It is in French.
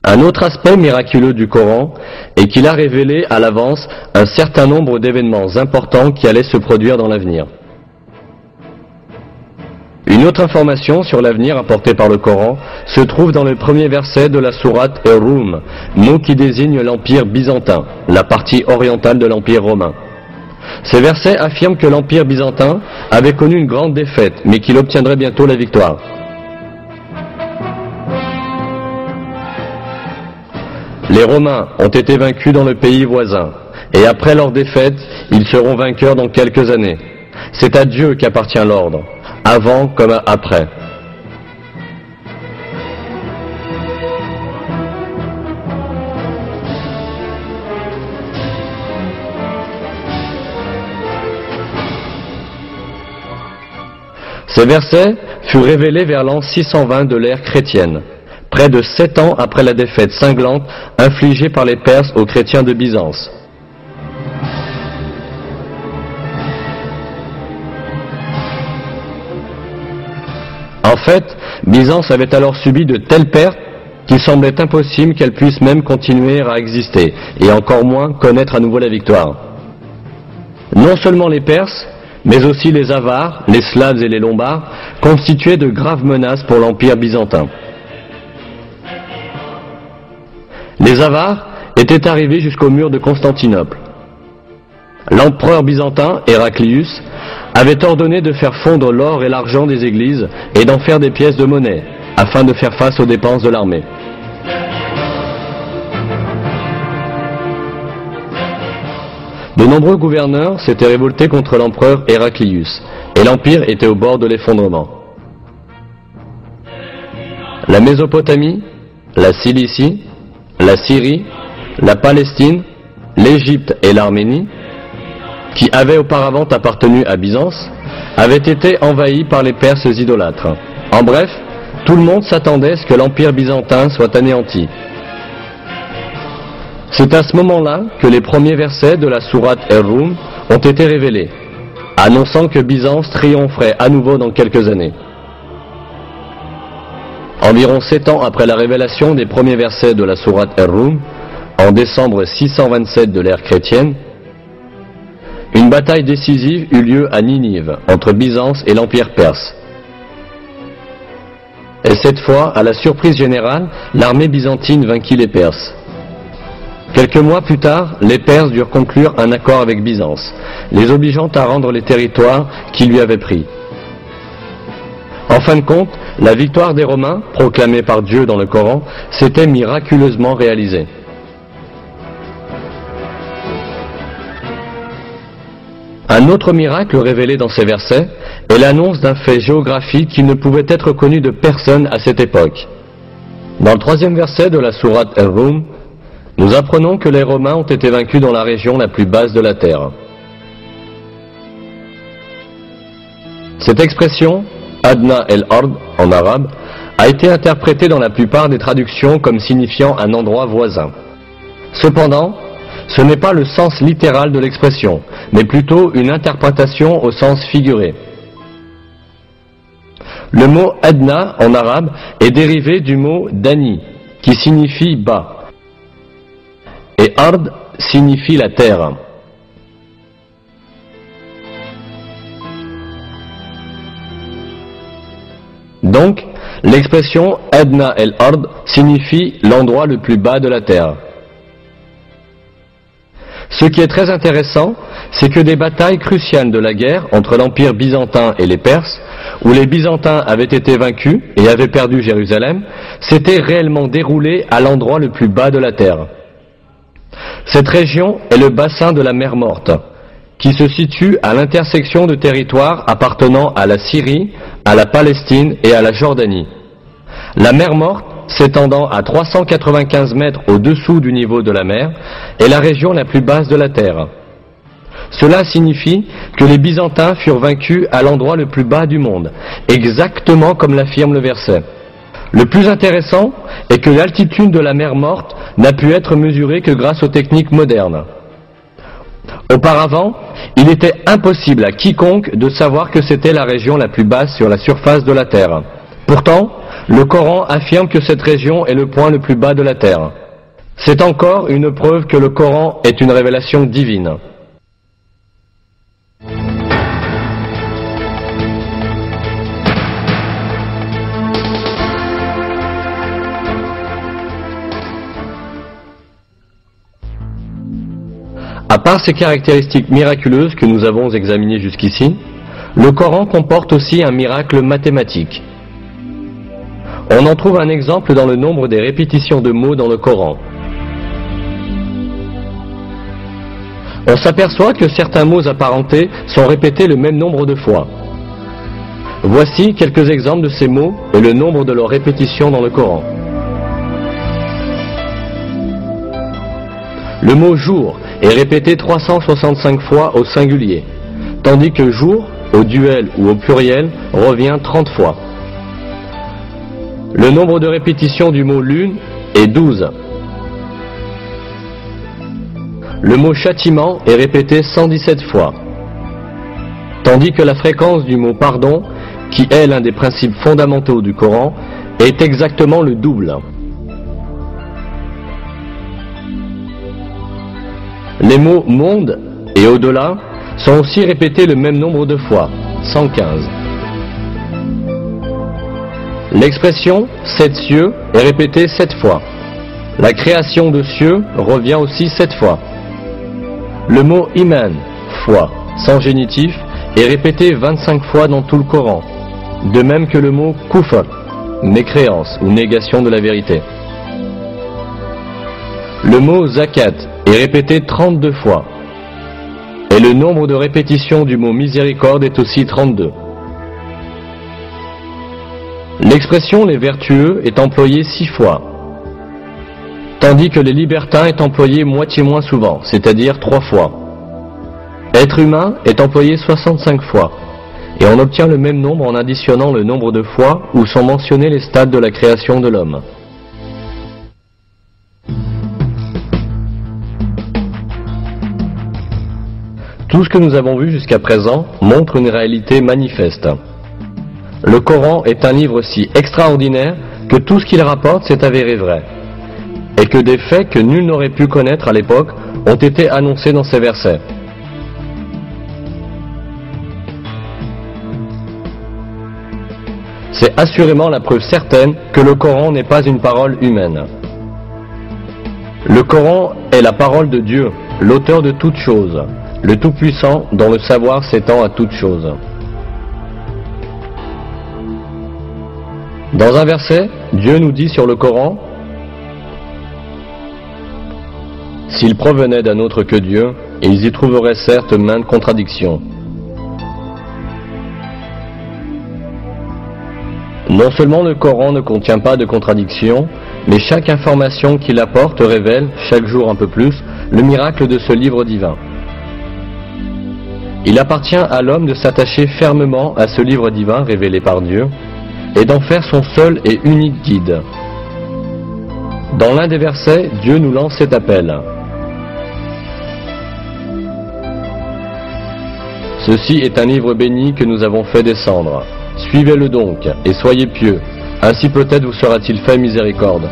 Un autre aspect miraculeux du Coran est qu'il a révélé à l'avance un certain nombre d'événements importants qui allaient se produire dans l'avenir. Une autre information sur l'avenir apportée par le Coran se trouve dans le premier verset de la sourate Ar-Rum, mot qui désigne l'Empire byzantin, la partie orientale de l'Empire romain. Ces versets affirment que l'Empire byzantin avait connu une grande défaite, mais qu'il obtiendrait bientôt la victoire. Les Romains ont été vaincus dans le pays voisin, et après leur défaite, ils seront vainqueurs dans quelques années. C'est à Dieu qu'appartient l'ordre, avant comme après. Ces versets furent révélés vers l'an 620 de l'ère chrétienne, près de 7 ans après la défaite cinglante infligée par les Perses aux chrétiens de Byzance. En fait, Byzance avait alors subi de telles pertes qu'il semblait impossible qu'elle puisse même continuer à exister, et encore moins connaître à nouveau la victoire. Non seulement les Perses, mais aussi les Avars, les Slaves et les Lombards constituaient de graves menaces pour l'Empire byzantin. Les Avars étaient arrivés jusqu'au mur de Constantinople. L'empereur byzantin, Héraclius, avait ordonné de faire fondre l'or et l'argent des églises et d'en faire des pièces de monnaie, afin de faire face aux dépenses de l'armée. De nombreux gouverneurs s'étaient révoltés contre l'empereur Héraclius, et l'empire était au bord de l'effondrement. La Mésopotamie, la Cilicie, la Syrie, la Palestine, l'Égypte et l'Arménie, qui avaient auparavant appartenu à Byzance, avaient été envahis par les Perses idolâtres. En bref, tout le monde s'attendait à ce que l'Empire byzantin soit anéanti. C'est à ce moment-là que les premiers versets de la sourate Ar-Rum ont été révélés, annonçant que Byzance triompherait à nouveau dans quelques années. Environ 7 ans après la révélation des premiers versets de la sourate Ar-Rum, en décembre 627 de l'ère chrétienne, une bataille décisive eut lieu à Ninive, entre Byzance et l'Empire perse. Et cette fois, à la surprise générale, l'armée byzantine vainquit les Perses. Quelques mois plus tard, les Perses durent conclure un accord avec Byzance, les obligeant à rendre les territoires qu'ils lui avaient pris. En fin de compte, la victoire des Romains, proclamée par Dieu dans le Coran, s'était miraculeusement réalisée. Un autre miracle révélé dans ces versets est l'annonce d'un fait géographique qui ne pouvait être connu de personne à cette époque. Dans le 3e verset de la sourate Ar-Rum, nous apprenons que les Romains ont été vaincus dans la région la plus basse de la terre. Cette expression, Adna el-Ard en arabe, a été interprétée dans la plupart des traductions comme signifiant un endroit voisin. Cependant, ce n'est pas le sens littéral de l'expression, mais plutôt une interprétation au sens figuré. Le mot Adna en arabe est dérivé du mot Dani, qui signifie bas, et Ard signifie la terre. Donc, l'expression Adna el-Ard signifie l'endroit le plus bas de la terre. Ce qui est très intéressant, c'est que des batailles cruciales de la guerre entre l'Empire byzantin et les Perses, où les Byzantins avaient été vaincus et avaient perdu Jérusalem, s'étaient réellement déroulées à l'endroit le plus bas de la terre. Cette région est le bassin de la mer Morte, qui se situe à l'intersection de territoires appartenant à la Syrie, à la Palestine et à la Jordanie. La mer Morte, s'étendant à 395 mètres au-dessous du niveau de la mer, est la région la plus basse de la terre. Cela signifie que les Byzantins furent vaincus à l'endroit le plus bas du monde, exactement comme l'affirme le verset. Le plus intéressant est que l'altitude de la mer Morte n'a pu être mesurée que grâce aux techniques modernes. Auparavant, il était impossible à quiconque de savoir que c'était la région la plus basse sur la surface de la Terre. Pourtant, le Coran affirme que cette région est le point le plus bas de la terre. C'est encore une preuve que le Coran est une révélation divine. À part ces caractéristiques miraculeuses que nous avons examinées jusqu'ici, le Coran comporte aussi un miracle mathématique. On en trouve un exemple dans le nombre des répétitions de mots dans le Coran. On s'aperçoit que certains mots apparentés sont répétés le même nombre de fois. Voici quelques exemples de ces mots et le nombre de leurs répétitions dans le Coran. Le mot jour est répété 365 fois au singulier, tandis que jour, au duel ou au pluriel, revient 30 fois. Le nombre de répétitions du mot lune est 12. Le mot châtiment est répété 117 fois, tandis que la fréquence du mot pardon, qui est l'un des principes fondamentaux du Coran, est exactement le double. Les mots monde et au-delà sont aussi répétés le même nombre de fois, 115. L'expression « sept cieux » est répétée 7 fois. La création de cieux revient aussi 7 fois. Le mot « iman » foi, sans génitif, est répété 25 fois dans tout le Coran, de même que le mot « kufr » mécréance ou négation de la vérité. Le mot « zakat » est répété 32 fois, et le nombre de répétitions du mot « miséricorde » est aussi 32. L'expression « les vertueux » est employée 6 fois, tandis que les libertins est employé moitié moins souvent, c'est-à-dire 3 fois. Être humain est employé 65 fois, et on obtient le même nombre en additionnant le nombre de fois où sont mentionnés les stades de la création de l'homme. Tout ce que nous avons vu jusqu'à présent montre une réalité manifeste. Le Coran est un livre si extraordinaire que tout ce qu'il rapporte s'est avéré vrai, et que des faits que nul n'aurait pu connaître à l'époque ont été annoncés dans ces versets. C'est assurément la preuve certaine que le Coran n'est pas une parole humaine. Le Coran est la parole de Dieu, l'auteur de toutes choses, le Tout-Puissant dont le savoir s'étend à toutes choses. Dans un verset, Dieu nous dit sur le Coran: « S'ils provenaient d'un autre que Dieu, ils y trouveraient certes maintes contradictions. » Non seulement le Coran ne contient pas de contradictions, mais chaque information qu'il apporte révèle, chaque jour un peu plus, le miracle de ce livre divin. Il appartient à l'homme de s'attacher fermement à ce livre divin révélé par Dieu, et d'en faire son seul et unique guide. Dans l'un des versets, Dieu nous lance cet appel. Ceci est un livre béni que nous avons fait descendre. Suivez-le donc, et soyez pieux, ainsi peut-être vous sera-t-il fait miséricorde.